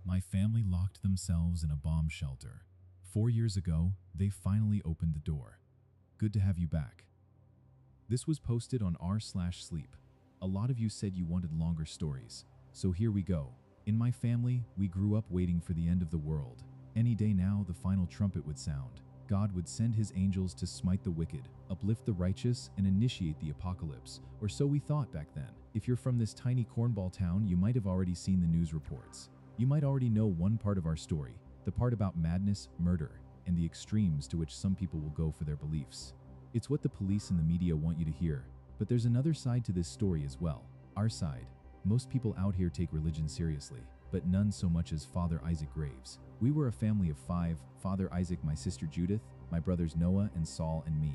My family locked themselves in a bomb shelter. 4 years ago, they finally opened the door. Good to have you back. This was posted on r/sleep. A lot of you said you wanted longer stories, so here we go. In my family, we grew up waiting for the end of the world. Any day now, the final trumpet would sound. God would send his angels to smite the wicked, uplift the righteous, and initiate the apocalypse, or so we thought back then. If you're from this tiny cornball town, you might have already seen the news reports. You might already know one part of our story, the part about madness, murder, and the extremes to which some people will go for their beliefs. It's what the police and the media want you to hear, but there's another side to this story as well. Our side. Most people out here take religion seriously, but none so much as Father Isaac Graves. We were a family of 5, Father Isaac, my sister Judith, my brothers Noah and Saul, and me.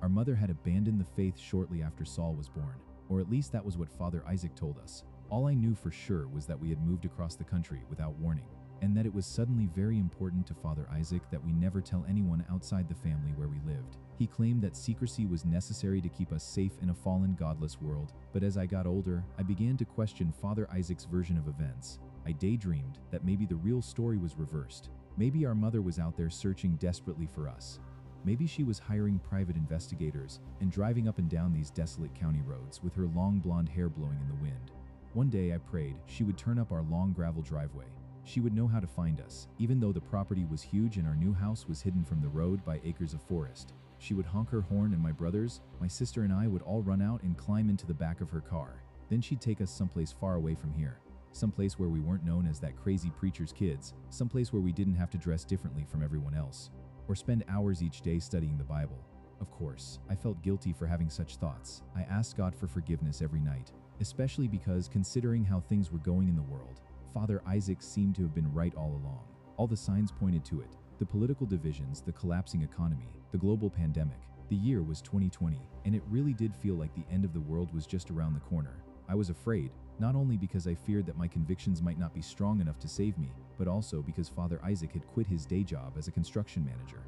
Our mother had abandoned the faith shortly after Saul was born, or at least that was what Father Isaac told us. All I knew for sure was that we had moved across the country without warning, and that it was suddenly very important to Father Isaac that we never tell anyone outside the family where we lived. He claimed that secrecy was necessary to keep us safe in a fallen, godless world, but as I got older, I began to question Father Isaac's version of events. I daydreamed that maybe the real story was reversed. Maybe our mother was out there searching desperately for us. Maybe she was hiring private investigators and driving up and down these desolate county roads with her long blonde hair blowing in the wind. One day I prayed she would turn up our long gravel driveway. She would know how to find us, even though the property was huge and our new house was hidden from the road by acres of forest. She would honk her horn and my brothers, my sister and I would all run out and climb into the back of her car. Then she'd take us someplace far away from here. Someplace where we weren't known as that crazy preacher's kids. Someplace where we didn't have to dress differently from everyone else. Or spend hours each day studying the Bible. Of course, I felt guilty for having such thoughts. I asked God for forgiveness every night, especially because, considering how things were going in the world, Father Isaac seemed to have been right all along. All the signs pointed to it. The political divisions, the collapsing economy, the global pandemic. The year was 2020, and it really did feel like the end of the world was just around the corner. I was afraid, not only because I feared that my convictions might not be strong enough to save me, but also because Father Isaac had quit his day job as a construction manager.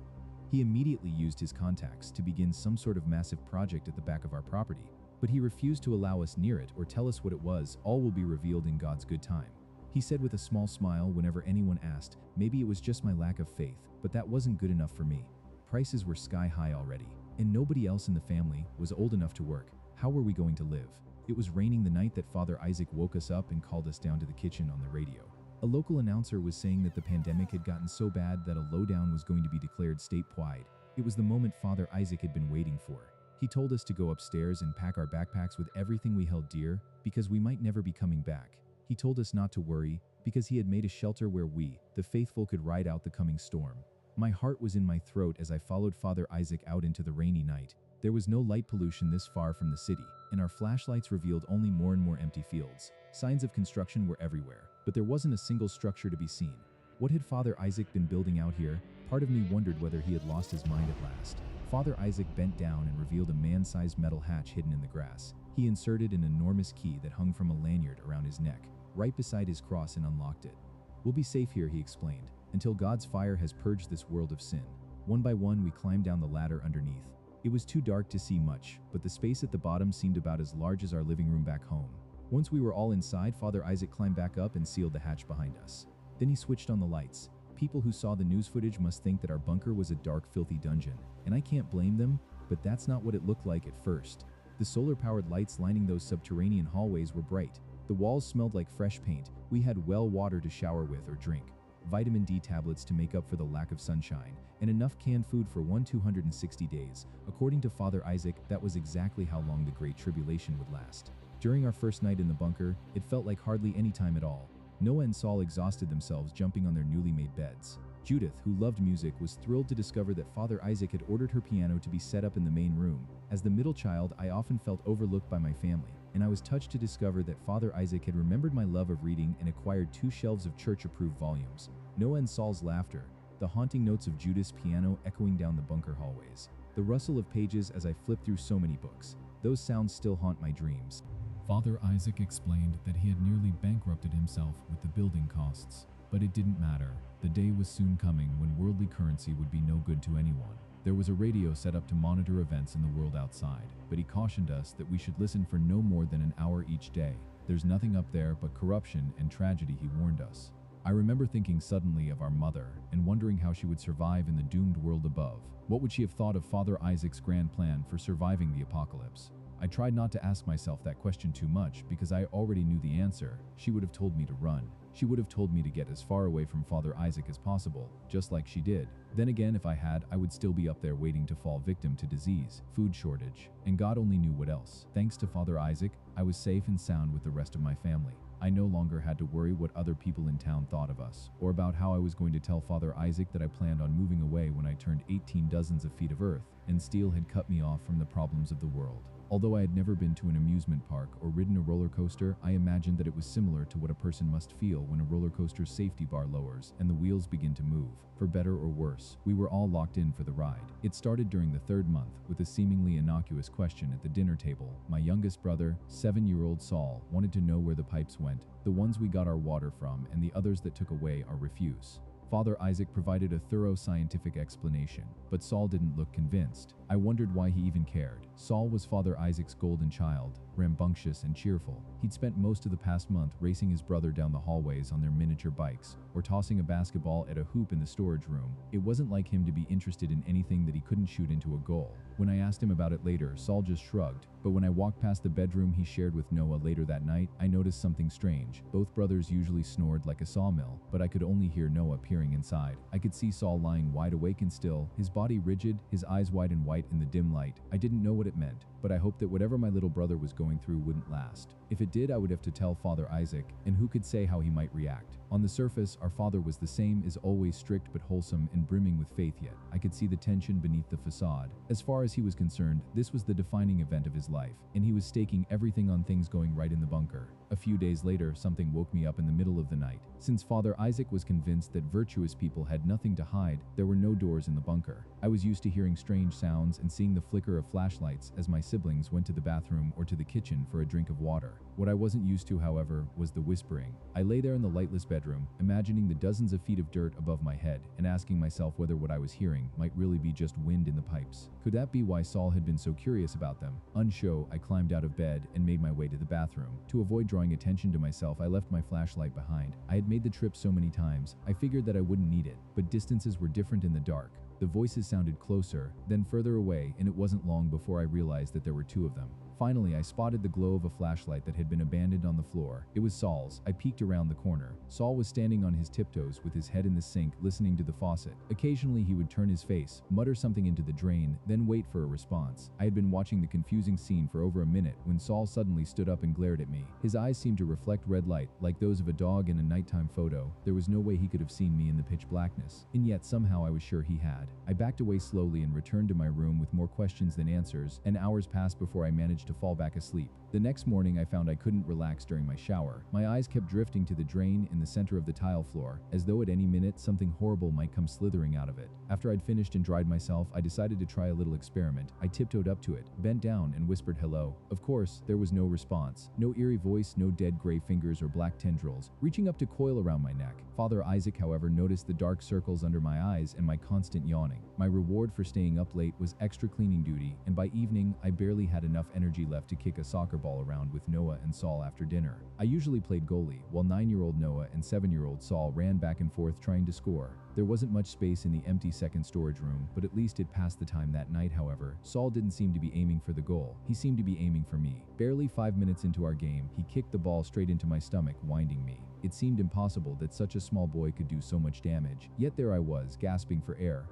He immediately used his contacts to begin some sort of massive project at the back of our property, but he refused to allow us near it or tell us what it was. All will be revealed in God's good time. He said with a small smile whenever anyone asked. Maybe it was just my lack of faith, but that wasn't good enough for me. Prices were sky high already, and nobody else in the family was old enough to work. How were we going to live? It was raining the night that Father Isaac woke us up and called us down to the kitchen on the radio. A local announcer was saying that the pandemic had gotten so bad that a lowdown was going to be declared statewide. It was the moment Father Isaac had been waiting for. He told us to go upstairs and pack our backpacks with everything we held dear, because we might never be coming back. He told us not to worry, because he had made a shelter where we, the faithful, could ride out the coming storm. My heart was in my throat as I followed Father Isaac out into the rainy night. There was no light pollution this far from the city, and our flashlights revealed only more and more empty fields. Signs of construction were everywhere, but there wasn't a single structure to be seen. What had Father Isaac been building out here? Part of me wondered whether he had lost his mind at last. Father Isaac bent down and revealed a man-sized metal hatch hidden in the grass. He inserted an enormous key that hung from a lanyard around his neck, right beside his cross, and unlocked it. "We'll be safe here," he explained, "until God's fire has purged this world of sin." One by one, we climbed down the ladder underneath. It was too dark to see much, but the space at the bottom seemed about as large as our living room back home. Once we were all inside, Father Isaac climbed back up and sealed the hatch behind us. Then he switched on the lights. People who saw the news footage must think that our bunker was a dark, filthy dungeon, and I can't blame them, but that's not what it looked like at first. The solar-powered lights lining those subterranean hallways were bright. The walls smelled like fresh paint. We had well water to shower with or drink, vitamin D tablets to make up for the lack of sunshine, and enough canned food for 260 days. According to Father Isaac, that was exactly how long the Great Tribulation would last. During our first night in the bunker, it felt like hardly any time at all. Noah and Saul exhausted themselves jumping on their newly made beds. Judith, who loved music, was thrilled to discover that Father Isaac had ordered her piano to be set up in the main room. As the middle child, I often felt overlooked by my family, and I was touched to discover that Father Isaac had remembered my love of reading and acquired 2 shelves of church-approved volumes. Noah and Saul's laughter, the haunting notes of Judith's piano echoing down the bunker hallways, the rustle of pages as I flipped through so many books. Those sounds still haunt my dreams. Father Isaac explained that he had nearly bankrupted himself with the building costs. But it didn't matter. The day was soon coming when worldly currency would be no good to anyone. There was a radio set up to monitor events in the world outside, but he cautioned us that we should listen for no more than an hour each day. There's nothing up there but corruption and tragedy, he warned us. I remember thinking suddenly of our mother and wondering how she would survive in the doomed world above. What would she have thought of Father Isaac's grand plan for surviving the apocalypse? I tried not to ask myself that question too much because I already knew the answer. She would have told me to run. She would have told me to get as far away from Father Isaac as possible, just like she did. Then again, if I had, I would still be up there waiting to fall victim to disease, food shortage, and God only knew what else. Thanks to Father Isaac, I was safe and sound with the rest of my family. I no longer had to worry what other people in town thought of us, or about how I was going to tell Father Isaac that I planned on moving away when I turned 18 dozens of feet of earth, and steel had cut me off from the problems of the world. Although I had never been to an amusement park or ridden a roller coaster, I imagined that it was similar to what a person must feel when a roller coaster's safety bar lowers and the wheels begin to move. For better or worse, we were all locked in for the ride. It started during the third month with a seemingly innocuous question at the dinner table. My youngest brother, 7-year-old Saul, wanted to know where the pipes went, the ones we got our water from and the others that took away our refuse. Father Isaac provided a thorough scientific explanation, but Saul didn't look convinced. I wondered why he even cared. Saul was Father Isaac's golden child, rambunctious and cheerful. He'd spent most of the past month racing his brother down the hallways on their miniature bikes, or tossing a basketball at a hoop in the storage room. It wasn't like him to be interested in anything that he couldn't shoot into a goal. When I asked him about it later, Saul just shrugged. But when I walked past the bedroom he shared with Noah later that night, I noticed something strange. Both brothers usually snored like a sawmill, but I could only hear Noah peering inside. I could see Saul lying wide awake and still, his body rigid, his eyes wide and white in the dim light. I didn't know what it meant, but I hoped that whatever my little brother was going through wouldn't last. If it did, I would have to tell Father Isaac, and who could say how he might react. On the surface, our father was the same as always, strict but wholesome and brimming with faith, yet I could see the tension beneath the facade. As far as he was concerned, this was the defining event of his life, and he was staking everything on things going right in the bunker. A few days later, something woke me up in the middle of the night. Since Father Isaac was convinced that virtuous people had nothing to hide, there were no doors in the bunker. I was used to hearing strange sounds and seeing the flicker of flashlights as my siblings went to the bathroom or to the kitchen for a drink of water. What I wasn't used to, however, was the whispering. I lay there in the lightless bedroom, imagining the dozens of feet of dirt above my head and asking myself whether what I was hearing might really be just wind in the pipes. Could that be why Saul had been so curious about them? Unsure, I climbed out of bed and made my way to the bathroom. To avoid drawing attention to myself, I left my flashlight behind. I had made the trip so many times, I figured that I wouldn't need it, but distances were different in the dark. The voices sounded closer, then further away, and it wasn't long before I realized that there were two of them. Finally, I spotted the glow of a flashlight that had been abandoned on the floor. It was Saul's. I peeked around the corner. Saul was standing on his tiptoes with his head in the sink, listening to the faucet. Occasionally, he would turn his face, mutter something into the drain, then wait for a response. I had been watching the confusing scene for over a minute when Saul suddenly stood up and glared at me. His eyes seemed to reflect red light, like those of a dog in a nighttime photo. There was no way he could have seen me in the pitch blackness, and yet somehow I was sure he had. I backed away slowly and returned to my room with more questions than answers, and hours passed before I managed to fall back asleep. The next morning, I found I couldn't relax during my shower. My eyes kept drifting to the drain in the center of the tile floor, as though at any minute something horrible might come slithering out of it. After I'd finished and dried myself, I decided to try a little experiment. I tiptoed up to it, bent down, and whispered hello. Of course, there was no response. No eerie voice, no dead gray fingers or black tendrils reaching up to coil around my neck. Father Isaac, however, noticed the dark circles under my eyes and my constant yawning. My reward for staying up late was extra cleaning duty, and by evening, I barely had enough energy left to kick a soccer ball around with Noah and Saul after dinner. I usually played goalie, while 9-year-old Noah and 7-year-old Saul ran back and forth trying to score. There wasn't much space in the empty second storage room, but at least it passed the time that night. However, Saul didn't seem to be aiming for the goal. He seemed to be aiming for me. Barely 5 minutes into our game, he kicked the ball straight into my stomach, winding me. It seemed impossible that such a small boy could do so much damage, yet there I was, gasping for air.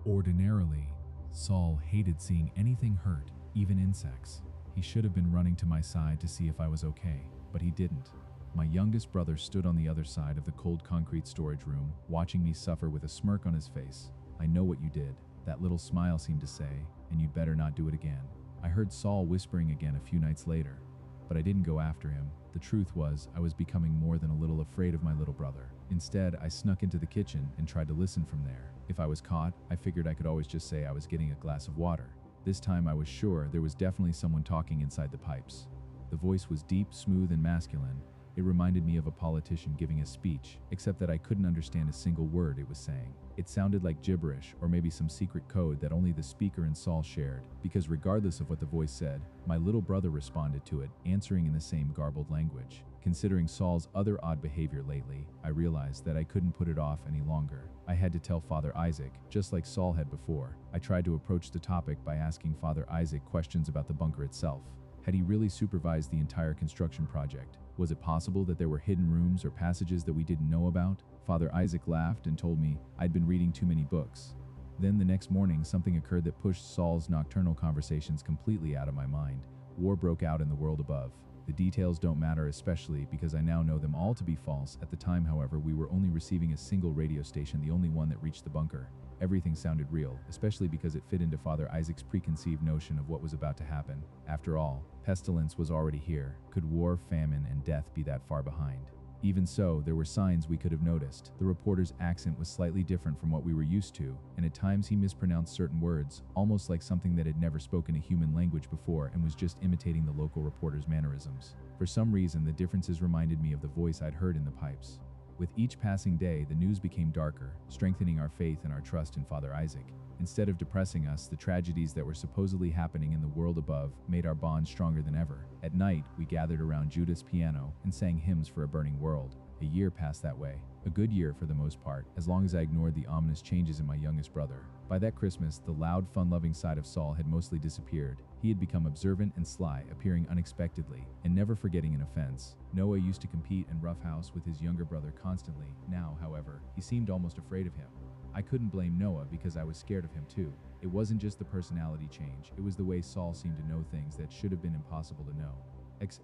Ordinarily, Saul hated seeing anything hurt, even insects. He should have been running to my side to see if I was okay, but he didn't. My youngest brother stood on the other side of the cold concrete storage room, watching me suffer with a smirk on his face. "I know what you did," that little smile seemed to say, "and you'd better not do it again." I heard Saul whispering again a few nights later, but I didn't go after him. The truth was, I was becoming more than a little afraid of my little brother. Instead, I snuck into the kitchen and tried to listen from there. If I was caught, I figured I could always just say I was getting a glass of water. This time I was sure there was definitely someone talking inside the pipes. The voice was deep, smooth, and masculine. It reminded me of a politician giving a speech, except that I couldn't understand a single word it was saying. It sounded like gibberish, or maybe some secret code that only the speaker and Saul shared, because regardless of what the voice said, my little brother responded to it, answering in the same garbled language. Considering Saul's other odd behavior lately, I realized that I couldn't put it off any longer. I had to tell Father Isaac, just like Saul had before. I tried to approach the topic by asking Father Isaac questions about the bunker itself. Had he really supervised the entire construction project? Was it possible that there were hidden rooms or passages that we didn't know about? Father Isaac laughed and told me I'd been reading too many books. Then the next morning, something occurred that pushed Saul's nocturnal conversations completely out of my mind. War broke out in the world above. The details don't matter, especially because I now know them all to be false. At the time, however, we were only receiving a single radio station, the only one that reached the bunker. Everything sounded real, especially because it fit into Father Isaac's preconceived notion of what was about to happen. After all, pestilence was already here. Could war, famine, and death be that far behind? Even so, there were signs we could have noticed. The reporter's accent was slightly different from what we were used to, and at times he mispronounced certain words, almost like something that had never spoken a human language before and was just imitating the local reporter's mannerisms. For some reason, the differences reminded me of the voice I'd heard in the pipes. With each passing day, the news became darker, strengthening our faith and our trust in Father Isaac. Instead of depressing us, the tragedies that were supposedly happening in the world above made our bond stronger than ever. At night, we gathered around Judith's piano and sang hymns for a burning world. A year passed that way. A good year for the most part, as long as I ignored the ominous changes in my youngest brother. By that Christmas, the loud, fun-loving side of Saul had mostly disappeared. He had become observant and sly, appearing unexpectedly, and never forgetting an offense. Noah used to compete and roughhouse with his younger brother constantly. Now, however, he seemed almost afraid of him. I couldn't blame Noah because I was scared of him too. It wasn't just the personality change, it was the way Saul seemed to know things that should have been impossible to know. X